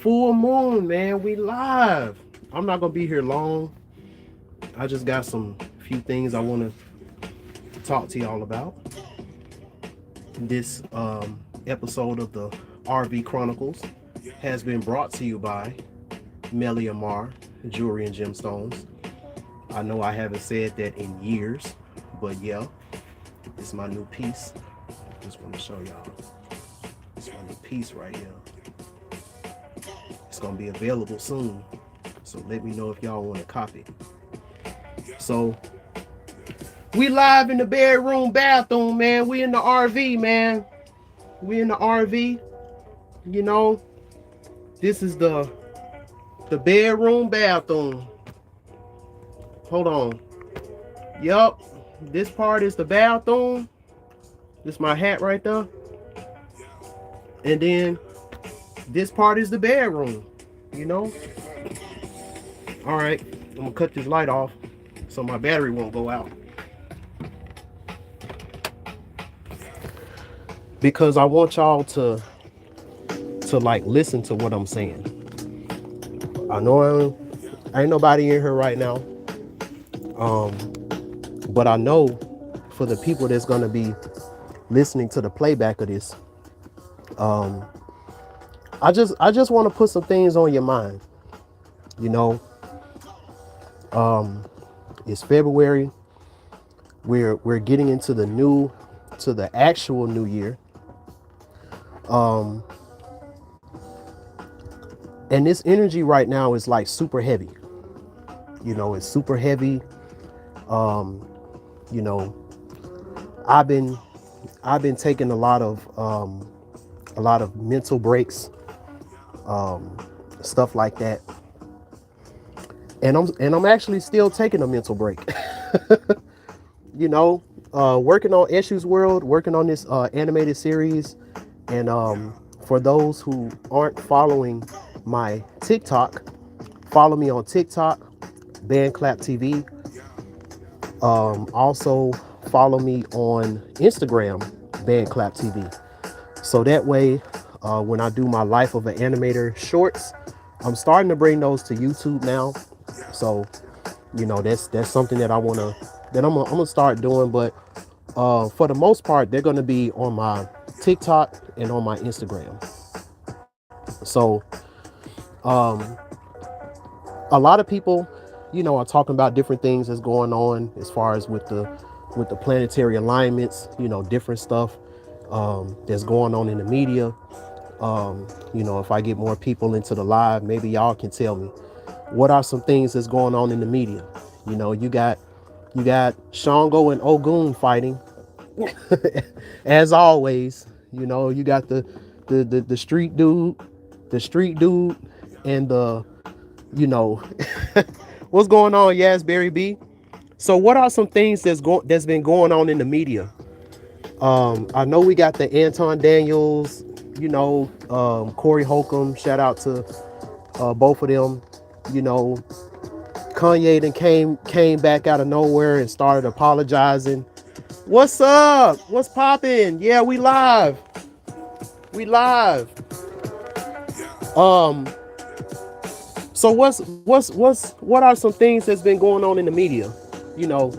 Full moon, man. We live. I'm not gonna be here long. I just got some few things I want to talk to y'all about. This episode of the RV Chronicles has been brought to you by Melly Amar Jewelry and Gemstones. I know I haven't said that in years, but yeah, it's my new piece. Just want to show y'all. It's my new piece right here. It's gonna be available soon, so let me know if y'all want to copy. So we live in the bedroom bathroom, man. We in the RV, man. We in the RV. You know, this is the bedroom bathroom. Hold on. Yup, this part is the bathroom. This is my hat right there. And then this part is the bedroom, you know. All right, I'm gonna cut this light off so my battery won't go out, because I want y'all to like listen to what I'm saying. I know ain't nobody in here right now, but I know for the people that's gonna be listening to the playback of this, I just want to put some things on your mind. You know, it's February. We're getting into the actual new year. And this energy right now is like super heavy. You know, it's super heavy. You know, I've been taking a lot of mental breaks, stuff like that. And I'm actually still taking a mental break. You know, working on Eshu's World, working on this animated series. And for those who aren't following my TikTok, follow me on TikTok, BandClap TV. Also follow me on Instagram, BandClap TV. So that way, when I do my Life of an Animator shorts, I'm starting to bring those to YouTube now. So, you know, that's something that I'm gonna start doing. But for the most part, they're gonna be on my TikTok and on my Instagram. So, a lot of people, you know, are talking about different things that's going on as far as with the planetary alignments. You know, different stuff that's going on in the media. You know, if I get more people into the live, maybe y'all can tell me what are some things that's going on in the media. You know, you got Shango and Ogun fighting, as always. You know, you got the street dude, and the, you know, what's going on, Yasberry B? So what are some things that's been going on in the media? I know we got the Anton Daniels, you know, Corey Holcomb, shout out to both of them. You know, Kanye then came back out of nowhere and started apologizing. What's up? What's poppin'? Yeah, we live. We live. So what are some things that's been going on in the media? You know,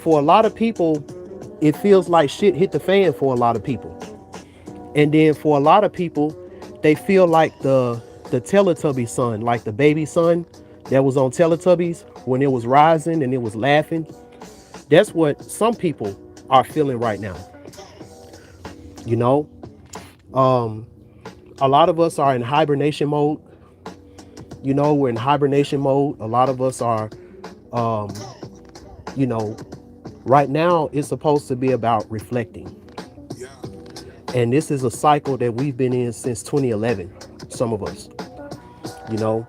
for a lot of people, it feels like shit hit the fan for a lot of people. And then for a lot of people, they feel like the Teletubby son, like the baby son that was on Teletubbies when it was rising and it was laughing. That's what some people are feeling right now. You know, a lot of us are in hibernation mode. You know, we're in hibernation mode. A lot of us are, you know, right now it's supposed to be about reflecting. And this is a cycle that we've been in since 2011, some of us. You know,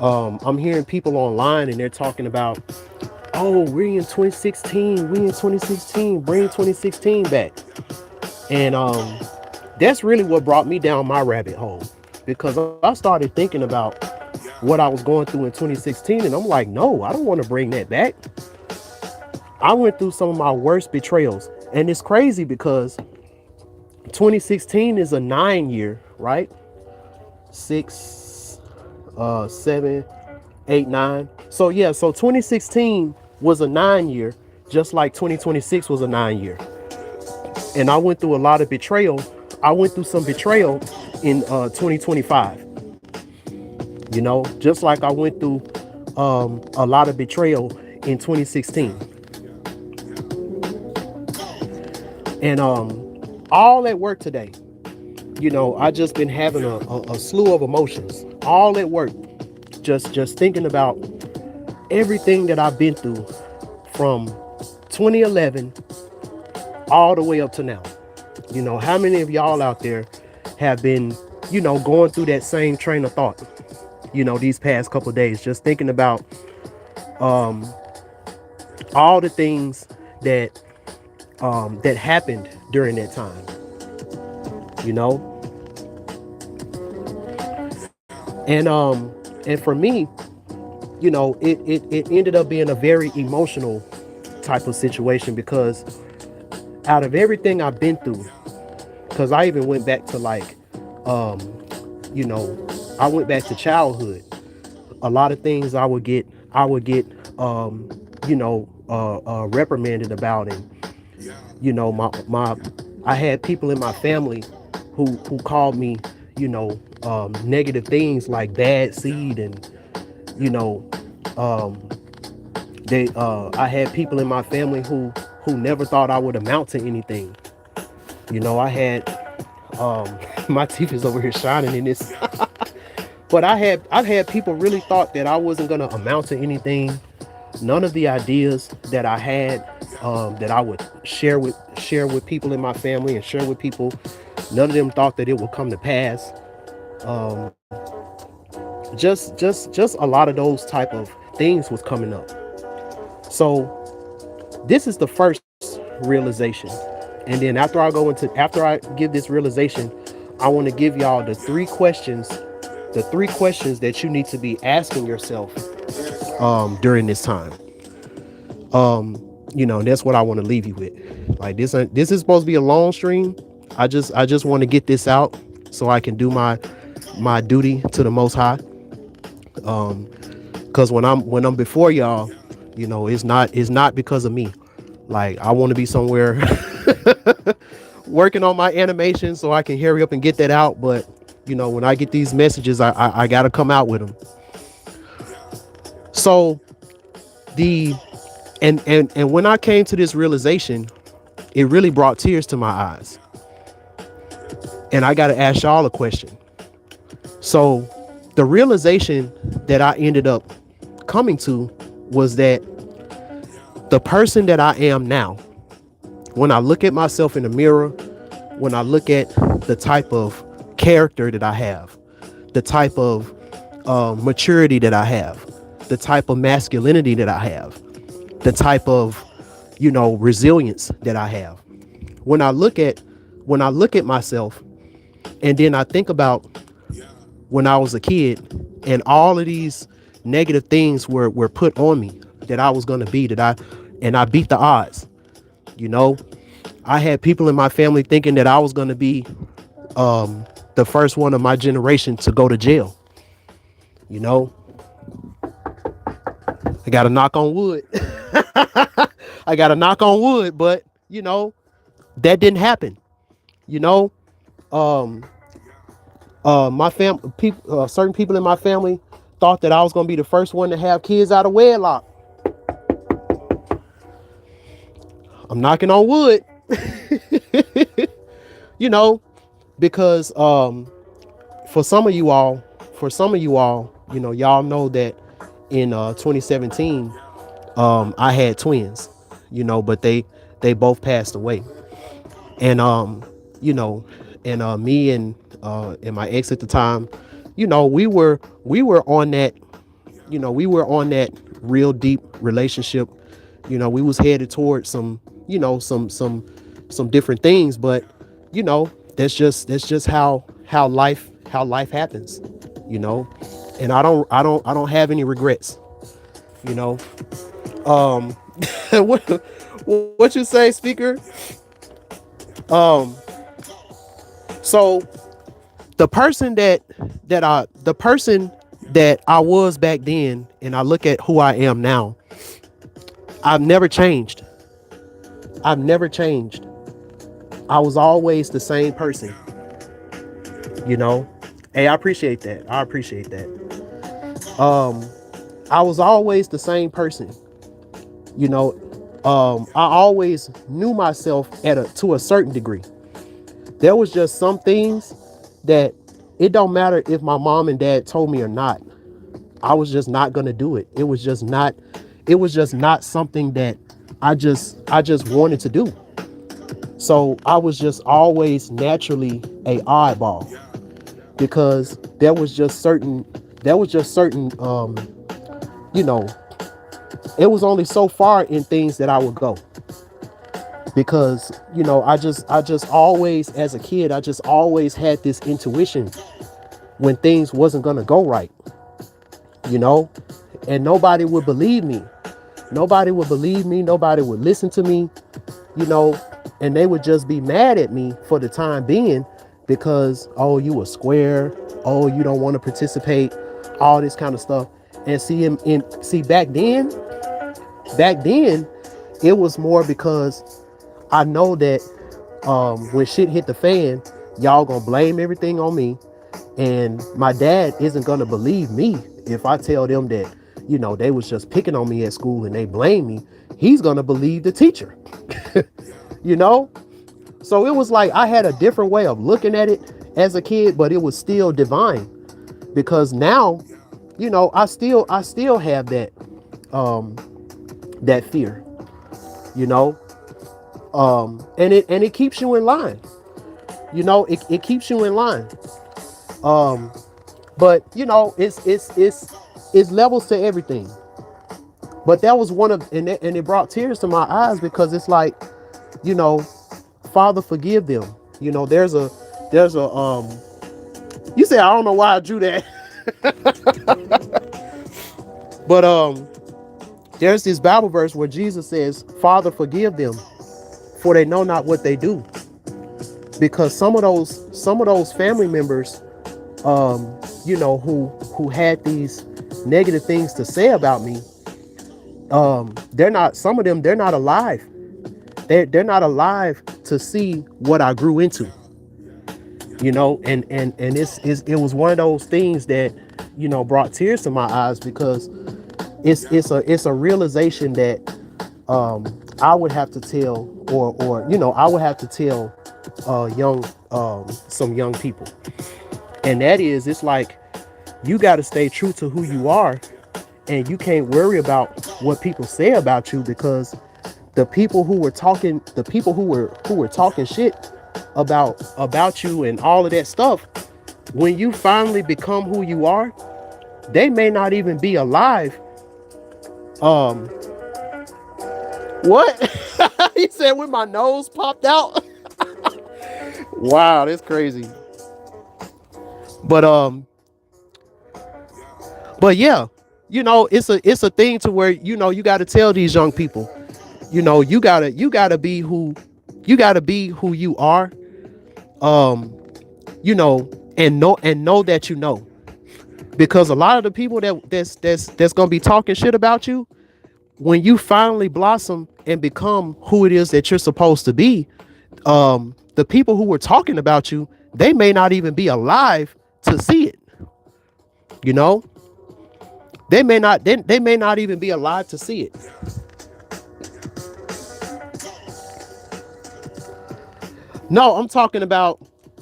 I'm hearing people online and they're talking about, oh, we're in 2016, we in 2016, bring 2016 back. And that's really what brought me down my rabbit hole, because I started thinking about what I was going through in 2016, and I'm like, no, I don't want to bring that back. I went through some of my worst betrayals, and it's crazy because 2016 is a 9 year, right? 6, 7, 8, 9. So yeah, so 2016 was a 9 year, just like 2026 was a 9 year. And I went through a lot of betrayal. I went through some betrayal in 2025. You know, just like I went through a lot of betrayal in 2016. And all at work today, you know, I just been having a slew of emotions. All at work, just thinking about everything that I've been through from 2011 all the way up to now. You know, how many of y'all out there have been, you know, going through that same train of thought, you know, these past couple of days, just thinking about all the things that that happened during that time, you know. And for me, you know, it ended up being a very emotional type of situation, because out of everything I've been through, because I even went back to like, you know, I went back to childhood. A lot of things I would get, you know, reprimanded about, and you know, I had people in my family who called me, you know, negative things like bad seed, and you know, I had people in my family who never thought I would amount to anything. You know, I had my teeth is over here shining in this. But I've had people really thought that I wasn't gonna amount to anything. None of the ideas that I had, that I would share with people in my family and share with people, none of them thought that it would come to pass. Um, just a lot of those type of things was coming up. So this is the first realization, and then after I give this realization, I want to give y'all the three questions that you need to be asking yourself during this time. You know, that's what I want to leave you with. Like this is supposed to be a long stream. I just want to get this out so I can do my duty to the Most High. Because when I'm before y'all, you know, it's not because of me. Like I want to be somewhere working on my animation so I can hurry up and get that out. But you know, when I get these messages, I gotta come out with them. So and when I came to this realization, it really brought tears to my eyes. And I gotta ask y'all a question. So the realization that I ended up coming to was that the person that I am now, when I look at myself in the mirror, when I look at the type of character that I have, the type of maturity that I have, the type of masculinity that I have, the type of, you know, resilience that I have. When I look at myself, and then I think about when I was a kid and all of these negative things were put on me that I was going to be, and I beat the odds. You know, I had people in my family thinking that I was going to be the first one of my generation to go to jail. You know, I got to knock on wood. I got to knock on wood, but you know, that didn't happen. You know, my family, people, certain people in my family thought that I was going to be the first one to have kids out of wedlock. I'm knocking on wood. You know, because for some of you all, you know, y'all know that in 2017, I had twins, you know, but they both passed away. And you know, and me and my ex at the time, you know, we were on that, you know, we were on that real deep relationship. You know, we was headed towards some, you know, some different things, but you know, that's just how life happens, you know. And I don't have any regrets, you know. What you say, speaker? So the person that the person that I was back then, and I look at who I am now, I've never changed. I've never changed. I was always the same person, you know. Hey, I appreciate that. I appreciate that. I was always the same person, you know. I always knew myself to a certain degree. There was just some things that it don't matter if my mom and dad told me or not. I was just not gonna do it. It was just not something that I just wanted to do. So I was just always naturally a oddball, because there was just certain you know, it was only so far in things that I would go, because, you know, I just always, as a kid, I just always had this intuition when things wasn't gonna go right, you know. And nobody would believe me. Nobody would listen to me, you know. And they would just be mad at me for the time being, because, oh, you a square, oh, you don't want to participate, all this kind of stuff. And see back then it was more because I know that when shit hit the fan, y'all gonna blame everything on me, and my dad isn't gonna believe me if I tell them that, you know, they was just picking on me at school and they blame me. He's gonna believe the teacher. You know. So it was like I had a different way of looking at it as a kid, but it was still divine, because now, you know, I still have that that fear, you know. And it keeps you in line, you know. It keeps you in line. But you know, it's levels to everything. But that was one of, and it brought tears to my eyes, because it's like, you know, Father, forgive them. You know, there's a you say, I don't know why I drew that. But there's this Bible verse where Jesus says, Father, forgive them, for they know not what they do. Because some of those family members, you know, who had these negative things to say about me, they're not alive. They're not alive to see what I grew into, you know. And it was one of those things that, you know, brought tears to my eyes, because it's a realization that I would have to tell, or you know, I would have to tell some young people. And that is, it's like, you got to stay true to who you are, and you can't worry about what people say about you, because the people who were talking shit about you and all of that stuff, when you finally become who you are, they may not even be alive. What? He said when my nose popped out. Wow, that's crazy. But yeah, you know, it's a thing to where, you know, you got to tell these young people, you know, you gotta be who you are, you know, and know that, you know, because a lot of the people that's gonna be talking shit about you, when you finally blossom and become who it is that you're supposed to be, the people who were talking about you, they may not even be alive to see it, you know. They may not even be alive to see it. No, I'm talking about,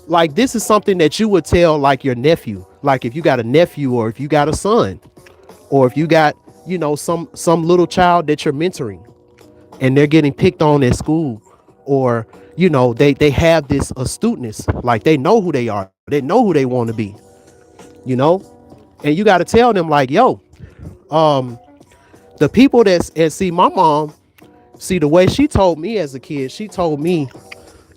like, this is something that you would tell, like, your nephew. Like, if you got a nephew, or if you got a son, or if you got, you know, some little child that you're mentoring, and they're getting picked on at school, or, you know, they have this astuteness, like, they know who they are, they know who they want to be, you know. And you got to tell them, like, yo, the people and see, my mom, see, the way she told me as a kid, she told me,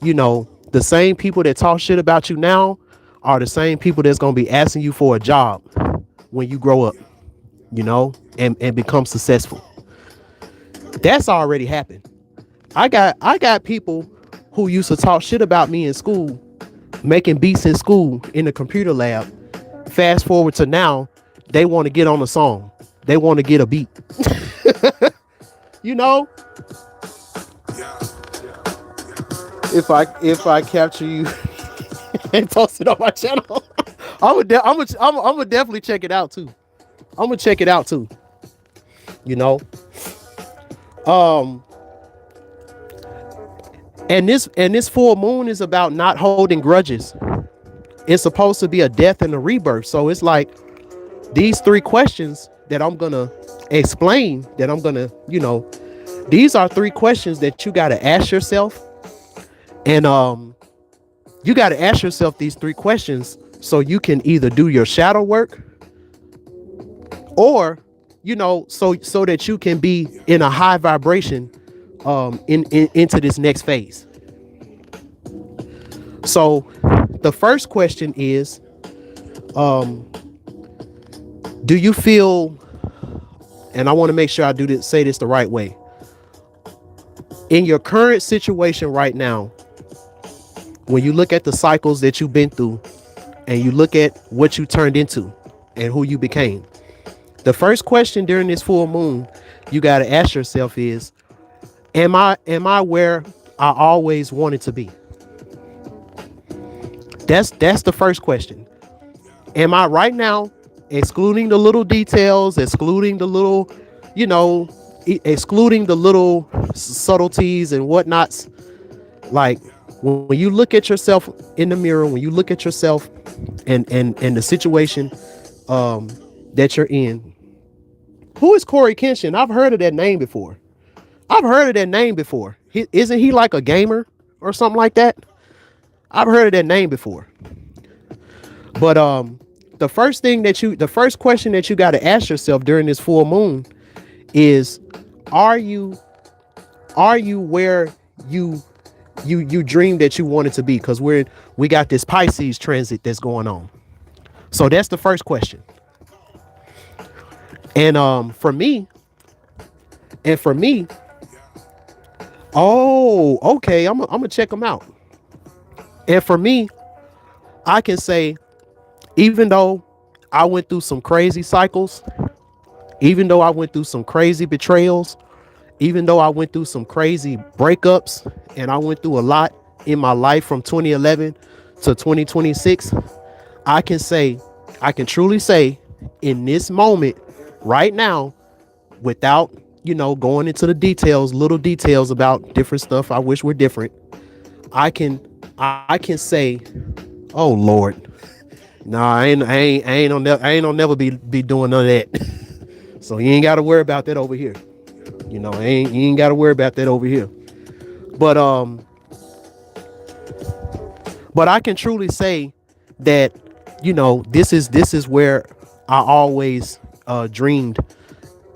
you know, the same people that talk shit about you now are the same people that's going to be asking you for a job when you grow up, you know, and become successful. That's already happened. I got people who used to talk shit about me in school, making beats in school in the computer lab, Fast forward to now, they want to get on a song. They want to get a beat. You know, if I capture you and post it on my channel, I'm gonna definitely check it out too. I'm gonna check it out too. You know, um, and this full moon is about not holding grudges. It's supposed to be a death and a rebirth. So it's like these three questions that I'm gonna explain. That I'm gonna, these are three questions that you gotta ask yourself, and you gotta ask yourself these three questions so you can either do your shadow work, or so that you can be in a high vibration into this next phase. So the first question is, do you feel, and I want to make sure I say this the right way, in your current situation right now, when you look at the cycles that you've been through and you look at what you turned into and who you became, the first question during this full moon you got to ask yourself is, am I where I always wanted to be? That's the first question. Am I right now, excluding the little details, excluding the little, excluding the little subtleties and whatnots? Like when you look at yourself in the mirror, when you look at yourself and the situation that you're in. Who is Corey Kenshin? I've heard of that name before. Isn't he like a gamer or something like that? I've heard of that name before. But the first question that you got to ask yourself during this full moon is, are you where you dreamed that you wanted to be? Because we got this Pisces transit that's going on. So that's the first question. And for me, oh, okay, I'm gonna check them out. And for me, I can say, even though I went through some crazy cycles, even though I went through some crazy betrayals, even though I went through some crazy breakups, and I went through a lot in my life from 2011 to 2026, I can truly say, in this moment right now, without, going into the details, little details about different stuff I wish were different, I can say, oh Lord, nah, I ain't gonna never be doing none of that. So you ain't got to worry about that over here. You ain't got to worry about that over here. But I can truly say that, this is where I always dreamed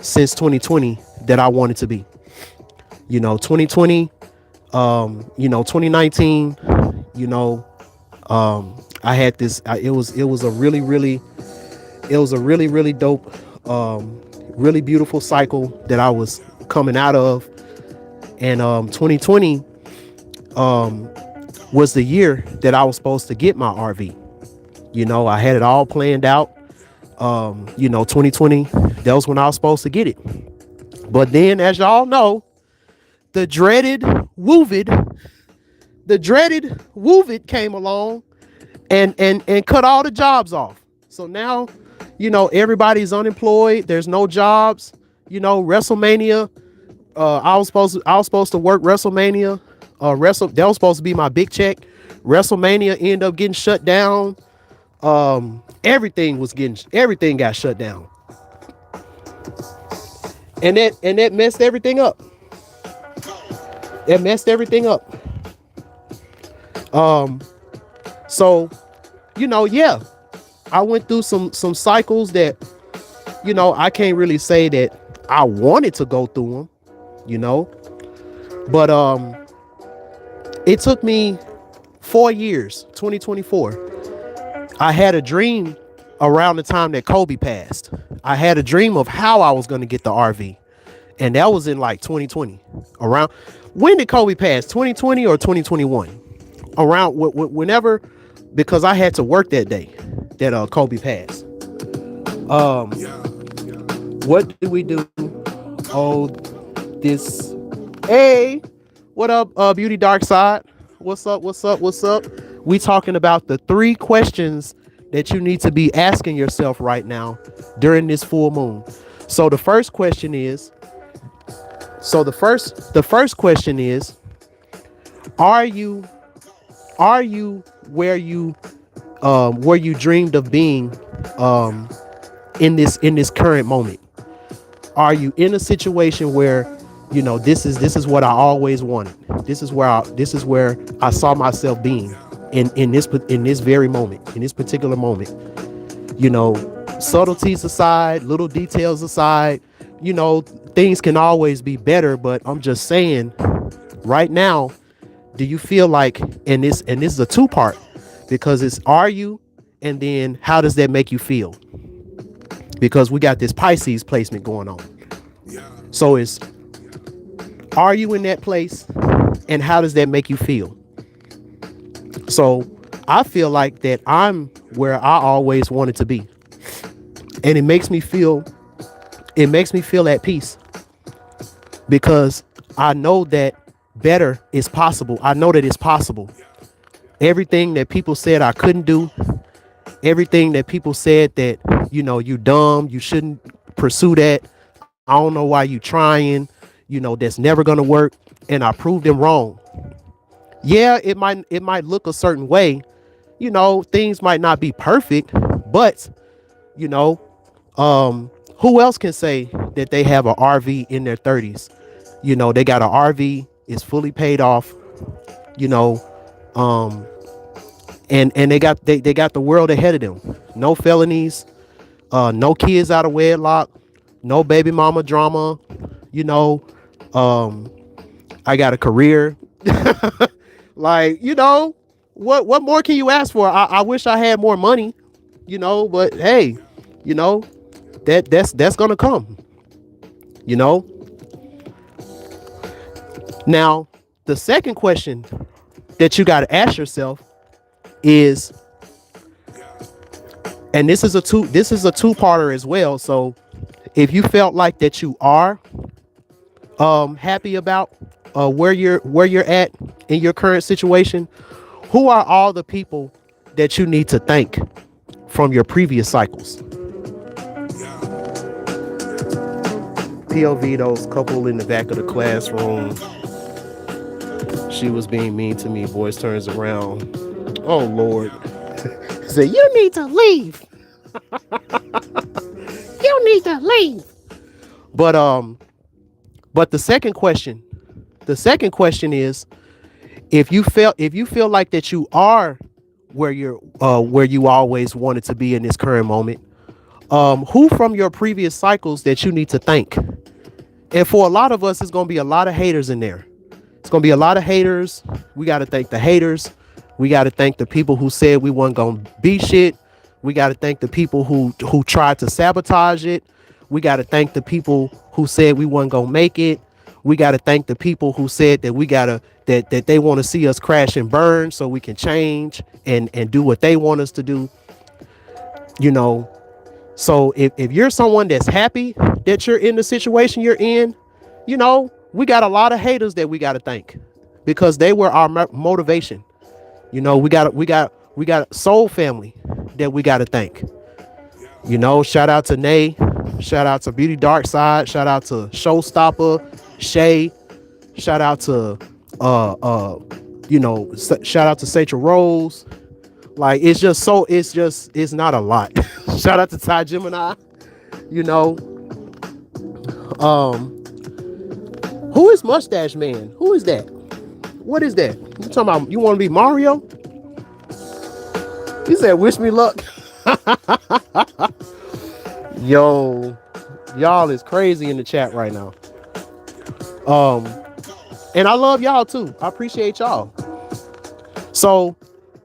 since 2020 that I wanted to be. 2020, 2019, I had this, it was a really dope, really beautiful cycle that I was coming out of. And 2020 was the year that I was supposed to get my RV. I had it all planned out. 2020, that was when I was supposed to get it. But then, as y'all know, the dreaded WOVID came along and cut all the jobs off. So now, everybody's unemployed. There's no jobs. WrestleMania. I was supposed to work WrestleMania. That was supposed to be my big check. WrestleMania ended up getting shut down. Everything got shut down. And that messed everything up. So, yeah, I went through some cycles that, I can't really say that I wanted to go through them, but, it took me 4 years, 2024. I had a dream around the time that Kobe passed. I had a dream of how I was going to get the RV. And that was in like 2020. Around, when did Kobe pass? 2020 or 2021? Around whenever, because I had to work that day. that Kobe passed. Um, what did we do? Oh, this. Hey, what up, Beauty Dark Side? What's up? What's up? What's up? We talking about the 3 questions that you need to be asking yourself right now during this full moon. So the first question is. The first question is, are you where you dreamed of being in this current moment? Are you in a situation where this is what I always wanted? This is where I saw myself being in this very moment, in this particular moment. Subtleties aside, little details aside, things can always be better, but I'm just saying right now, do you feel like, and this is a 2-part, because it's are you, and then how does that make you feel? Because we got this Pisces placement going on. So it's, are you in that place, and how does that make you feel? So I feel like that I'm where I always wanted to be. And it makes me feel at peace, because I know that better is possible. I know that it's possible. Everything that people said I couldn't do, everything that people said that, you dumb, you shouldn't pursue that. I don't know why you trying, that's never going to work. And I proved them wrong. Yeah, it might look a certain way. Things might not be perfect, but, who else can say that they have an RV in their 30s? They got an RV, it's fully paid off, and they got the world ahead of them. No felonies, no kids out of wedlock, no baby mama drama. I got a career. Like, what more can you ask for? I wish I had more money, but hey, that's gonna come. Now, the second question that you got to ask yourself is, and this is a two-parter as well. So if you felt like that you are happy about where you're at in your current situation, who are all the people that you need to thank from your previous cycles? POV, those couple in the back of the classroom. She was being mean to me. Voice turns around. Oh Lord. Say, you need to leave. You need to leave. But the second question is, if you feel like that you are where you always wanted to be in this current moment, who from your previous cycles that you need to thank? And for a lot of us, it's going to be a lot of haters in there. It's going to be a lot of haters. We got to thank the haters. We got to thank the people who said we weren't going to be shit. We got to thank the people who tried to sabotage it. We got to thank the people who said we weren't going to make it. We got to thank the people who said that that they want to see us crash and burn so we can change and do what they want us to do. So if you're someone that's happy that you're in the situation you're in, we got a lot of haters that we got to thank, because they were our motivation. We got soul family that we got to thank. Shout out to Nay, shout out to Beauty Dark Side, shout out to Showstopper, Shay, shout out to shout out to Satra Rose. Like, it's not a lot. Shout out to Ty Gemini. Who is Mustache Man? Who is that? What is that? You talking about, you want to be Mario? He said, wish me luck. Yo, y'all is crazy in the chat right now. And I love y'all too. I appreciate y'all. So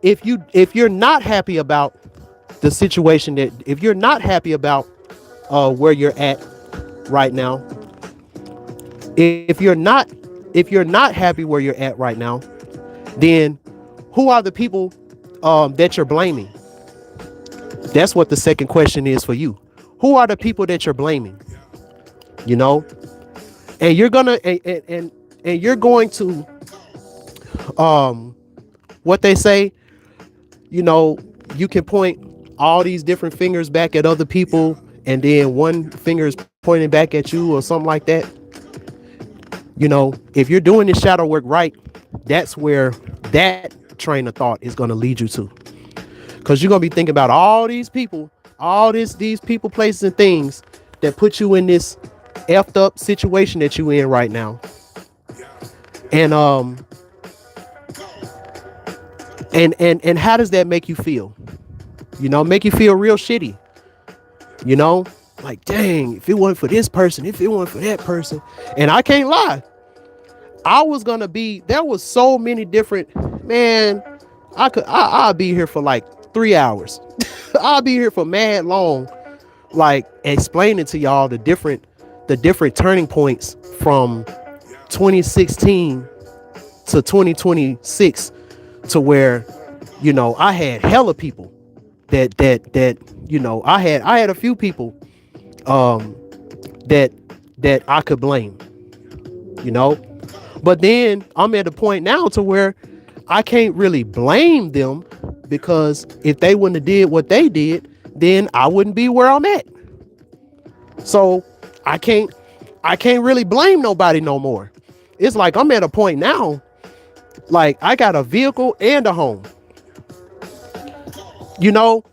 if you're not happy about the situation, if you're not happy about where you're at right now, if you're not happy where you're at right now, then who are the people that you're blaming? That's what the second question is for you. Who are the people that you're blaming? You know, and you're gonna and you're going to what they say, you know, you can point all these different fingers back at other people, and then one finger is pointing back at you or something like that. You know, if you're doing this shadow work right, that's where that train of thought is going to lead you to. Because you're going to be thinking about all these people, all these people, places, and things that put you in this effed up situation that you in right now. And and how does that make you feel? You know, make you feel real shitty. You know, like, dang, if it wasn't for this person, if it wasn't for that person. And I can't lie, there was so many different, man, I'll be here for like 3 hours. I'll be here for mad long, like explaining to y'all the different turning points from 2016 to 2026, to where, you know, I had hella people that you know, I had a few people that I could blame, you know. But then I'm at a point now to where I can't really blame them, because if they wouldn't have did what they did, then I wouldn't be where I'm at. So I can't really blame nobody no more. It's like I'm at a point now, like I got a vehicle and a home. You know,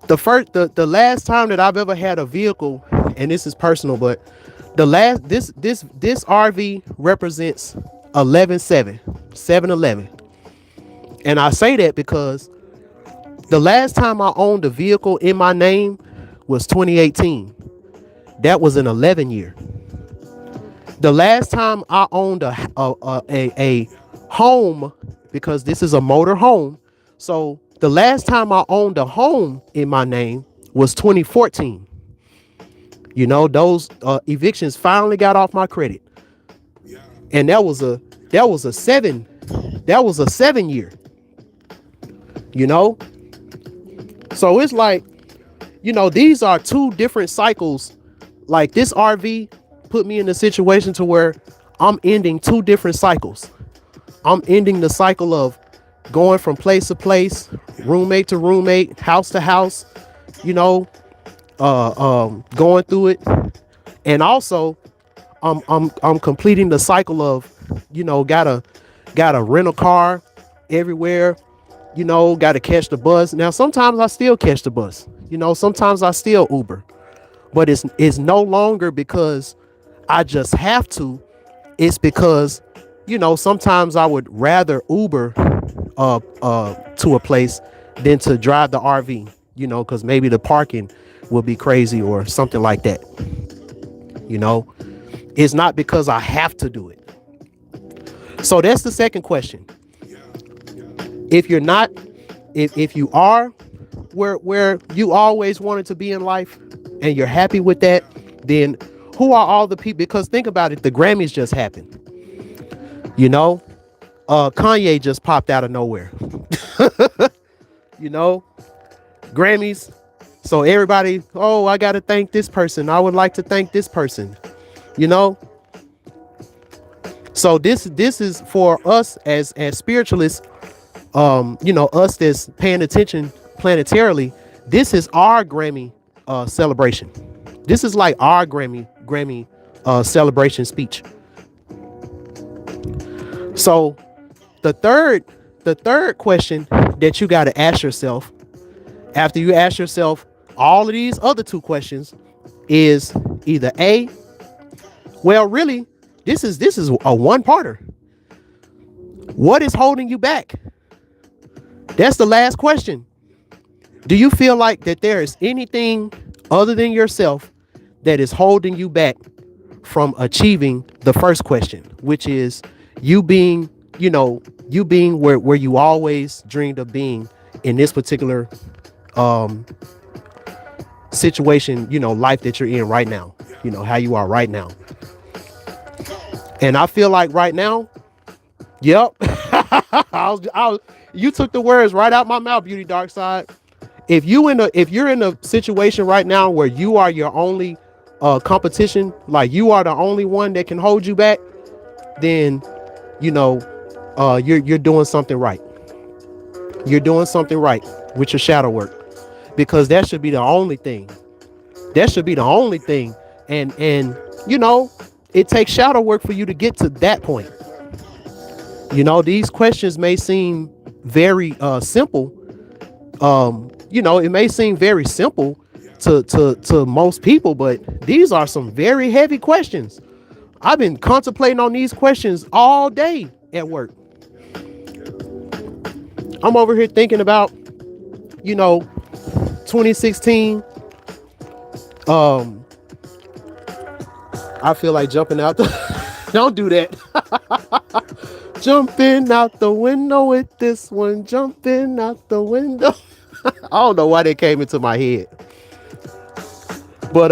the last time that I've ever had a vehicle, and this is personal, but this RV represents 7-11. And I say that because the last time I owned a vehicle in my name was 2018. That was an 11 year. The last time I owned a home, because this is a motor home, so the last time I owned a home in my name was 2014. You know, those evictions finally got off my credit, and that was a 7 year. You know, so it's like, you know, these are two different cycles. Like, this RV put me in a situation to where I'm ending two different cycles. I'm ending the cycle of going from place to place, roommate to roommate, house to house, you know, going through it. And also I'm completing the cycle of, you know, gotta rent a car everywhere, you know, gotta catch the bus. Now sometimes I still catch the bus, you know, sometimes I still Uber, but it's no longer because I just have to. It's because, you know, sometimes I would rather Uber to a place than to drive the RV, you know, because maybe the parking will be crazy or something like that. You know, it's not because I have to do it. So that's the second question. If you're not, if you are where you always wanted to be in life and you're happy with that, then who are all the people? Because think about it, the Grammys just happened. You know, Kanye just popped out of nowhere. You know, Grammys. So everybody, oh, I got to thank this person. I would like to thank this person, you know. So this is for us as spiritualists, you know, us that's paying attention planetarily. This is our Grammy celebration. This is like our Grammy celebration speech. So the third question that you got to ask yourself after you ask yourself all of these other two questions is either A, well, really, this is a one-parter. What is holding you back? That's the last question. Do you feel like that there is anything other than yourself that is holding you back from achieving the first question, which is you being, you know, you being where you always dreamed of being in this particular situation, you know, life that you're in right now, you know, how you are right now. And I feel like right now, yep, you took the words right out my mouth, Beauty Dark Side. if you're in a situation right now where you are your only competition, like you are the only one that can hold you back, then you know you're doing something right. You're doing something right with your shadow work, because that should be the only thing. That should be the only thing. And you know, it takes shadow work for you to get to that point. You know, these questions may seem very simple. You know, it may seem very simple to most people, but these are some very heavy questions. I've been contemplating on these questions all day at work. I'm over here thinking about, you know, 2016. I feel like jumping out the don't do that. Jumping out the window with this one, jumping out the window. I don't know why that came into my head. But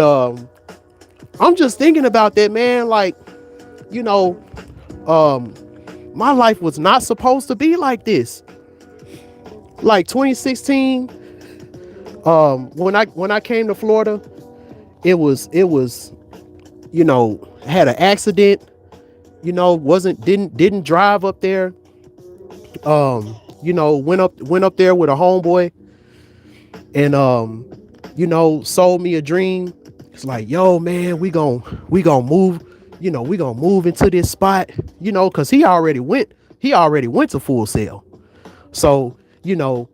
I'm just thinking about that, man. Like, you know, my life was not supposed to be like this. Like 2016, when I came to Florida, it was, you know, had an accident, you know, didn't drive up there. You know, went up there with a homeboy, and you know, sold me a dream. It's like, yo, man, we gonna move, you know, we gonna move into this spot, you know, cause he already went to Full Sail. So, you know,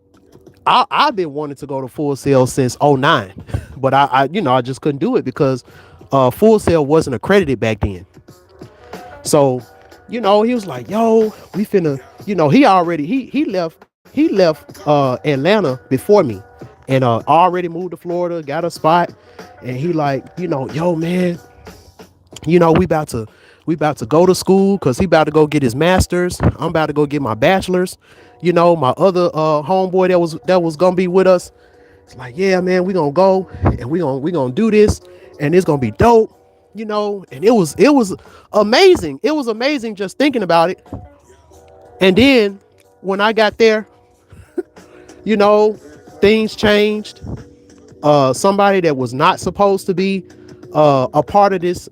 I've been wanting to go to Full Sail since '09, but I you know, I just couldn't do it because Full Sail wasn't accredited back then. So, you know, he was like, yo, we finna, you know, he left Atlanta before me, and already moved to Florida, got a spot, and he like, you know, yo, man, you know, we about to go to school, because he about to go get his master's. I'm about to go get my bachelor's. You know, my other homeboy that was gonna be with us, it's like, yeah, man, we gonna go and we gonna do this, and it's gonna be dope, you know. And it was amazing. It was amazing just thinking about it. And then when I got there, you know, things changed. Somebody that was not supposed to be a part of this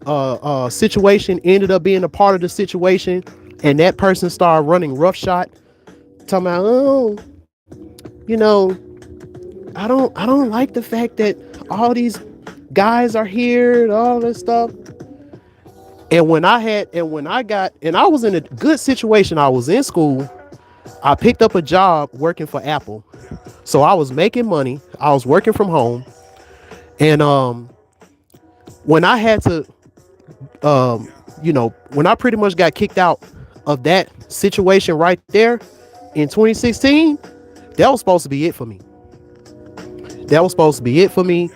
situation ended up being a part of the situation, and that person started running roughshod, talking about, oh, you know, I don't like the fact that all these guys are here and all this stuff. And when I was in a good situation, I was in school. I picked up a job working for Apple. So I was making money. I was working from home. And when I had to, you know, when I pretty much got kicked out of that situation right there in 2016, that was supposed to be it for me. That was supposed to be it for me.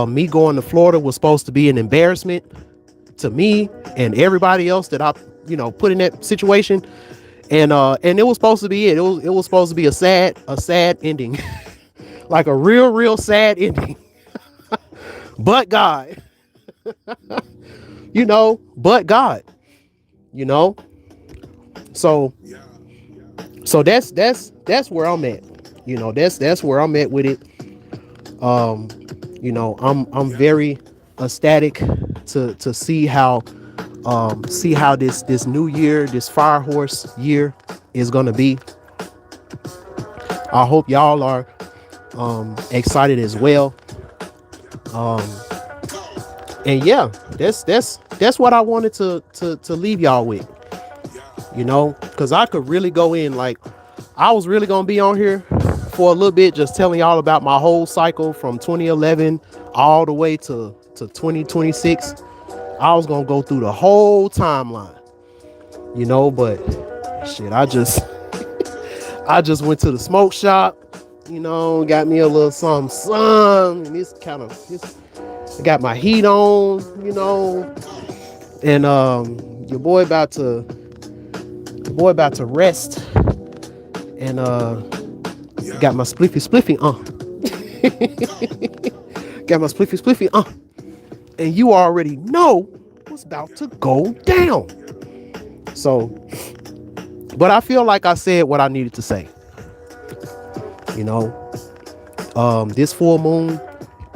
Me going to Florida was supposed to be an embarrassment to me and everybody else that I, you know, put in that situation. And it was supposed to be it. It was supposed to be a sad ending. Like a real sad ending. But God. You know, but God. You know. So that's where I'm at. You know, that's where I'm at with it. You know, I'm very ecstatic to see how this new year, this fire horse year is gonna be. I hope y'all are excited as well. And yeah, that's what I wanted to leave y'all with. You know, because I could really go in, like, I was really gonna be on here for a little bit, just telling y'all about my whole cycle from 2011 all the way to 2026. I was gonna go through the whole timeline, you know, but shit, I just went to the smoke shop, you know, got me a little some, and I got my heat on, you know, and your boy about to rest, and got my spliffy got my spliffy and you already know what's about to go down. So, but I feel like I said what I needed to say. You know, This full moon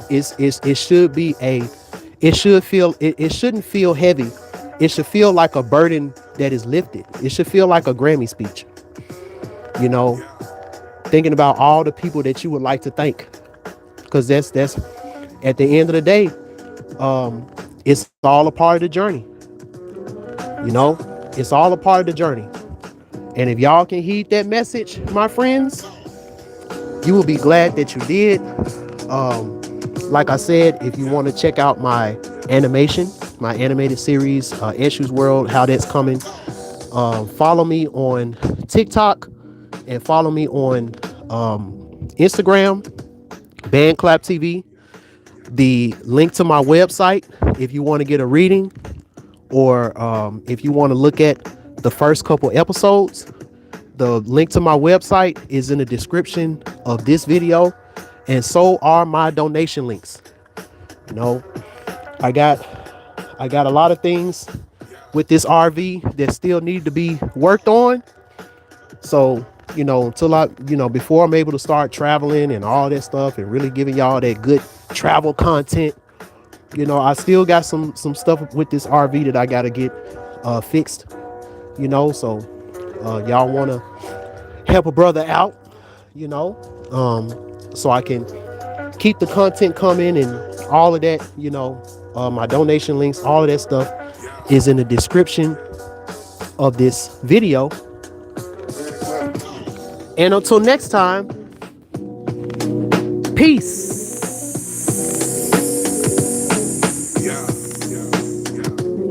it should be it should feel it shouldn't feel heavy. It should feel like a burden that is lifted. It should feel like a Grammy speech. You know, thinking about all the people that you would like to thank, because that's at the end of the day, it's all a part of the journey. You know, it's all a part of the journey. And if y'all can heed that message, my friends, you will be glad that you did. Like I said, if you want to check out my animation, my animated series, Eshu's World, how that's coming, follow me on TikTok and follow me on Instagram, BandClap TV. The link to my website, if you want to get a reading, or if you want to look at the first couple episodes, the link to my website is in the description of this video, and so are my donation links. You know, I got a lot of things with this RV that still need to be worked on. So, you know, before I'm able to start traveling and all that stuff and really giving y'all that good travel content, you know, I still got some stuff with this RV that I got to get fixed, you know. So y'all want to help a brother out, you know, so I can keep the content coming and all of that, you know. My donation links, all of that stuff is in the description of this video. And until next time, peace.